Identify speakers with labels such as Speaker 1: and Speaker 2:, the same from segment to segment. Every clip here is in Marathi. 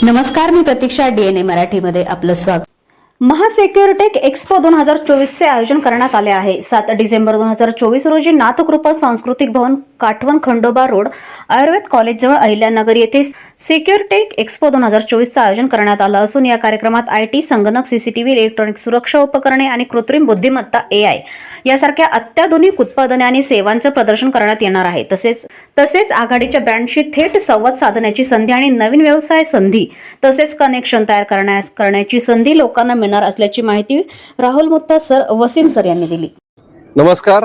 Speaker 1: नमस्कार, मी प्रतीक्षा, डीएनए मराठीमध्ये आपलं स्वागत। महासेक्युरिटेक एक्स्पो 2024 चे आयोजन करण्यात आले आहे। 7 डिसेंबर 2024 रोजी नाथकृपा सांस्कृतिक भवन, काठवण, खंडोबा रोड, आयुर्वेद कॉलेज जवळ अहिल्यानगर येथे सेक्युरिटेक एक्स्पो 2024 चे आयोजन करण्यात आलं असून या कार्यक्रमात आयटी, संगणक, सीसीटीव्ही, इलेक्ट्रॉनिक सुरक्षा उपकरणे आणि कृत्रिम बुद्धिमत्ता एआय यासारख्या अत्याधुनिक उत्पादने आणि सेवांचं प्रदर्शन करण्यात येणार आहे। तसेच आघाडीच्या ब्रँडशी थेट संवाद साधण्याची संधी आणि नवीन व्यवसाय संधी तसेच कनेक्शन तयार करण्याची संधी लोकांना मिळणार असल्याची माहिती राहुल मुथा सर, वसीम सर यांनी दिली।
Speaker 2: नमस्कार,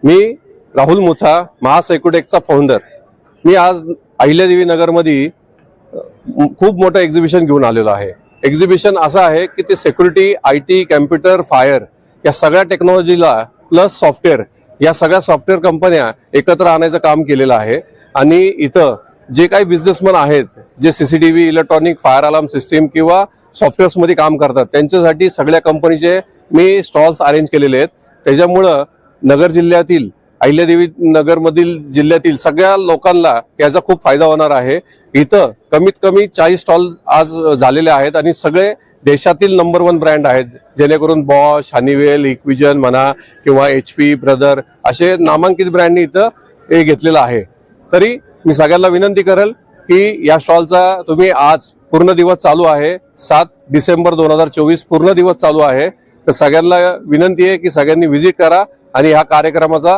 Speaker 2: मी राहुल मुथा, महासेक्युरिटेकचा फाउंडर। मी आज अहिल्यादेवी नगरमध्ये खूप मोठं एक्झिबिशन घेऊन आलेलो आहे। एक्झिबिशन असं आहे की ते सिक्युरिटी, आयटी, कम्प्युटर, फायर या सगळ्या टेक्नॉलॉजीला प्लस सॉफ्टवेअर या सगळ्या सॉफ्टवेअर कंपन्या एकत्र आणायचं काम केलेलं आहे। आणि इथं जे काही बिझनेसमन आहेत, जे CCTV, electronic, fire alarm system किंवा सॉफ्टवेअर्समध्ये काम करतात, त्यांच्यासाठी सगळ्या कंपनीचे मी स्टॉल्स अरेंज केलेले आहेत। त्याच्यामुळं नगर जिल्ह्यातील, अहिल्यादेवी नगरमधील जिल्ह्यातील सगळ्या लोकांना याचा खूप फायदा होणार आहे। इथं कमीत कमी 40 स्टॉल आज झालेले आहेत आणि सगळे देशातील नंबर 1 ब्रँड आहेत, जेणेकरून बॉश, हनीवेल, इक्विजन म्हणा किंवा HP, ब्रदर असे नामांकित ब्रँडनी इथं हे घेतलेलं आहे। तरी मी सगळ्यांना विनंती करेल की या स्टॉलचा तुम्ही आज पूर्ण दिवस चालू आहे, 7 डिसेंबर 2024 पूर्ण दिवस चालू आहे। तर सगळ्यांना विनंती आहे की सगळ्यांनी व्हिजिट करा आणि ह्या कार्यक्रमाचा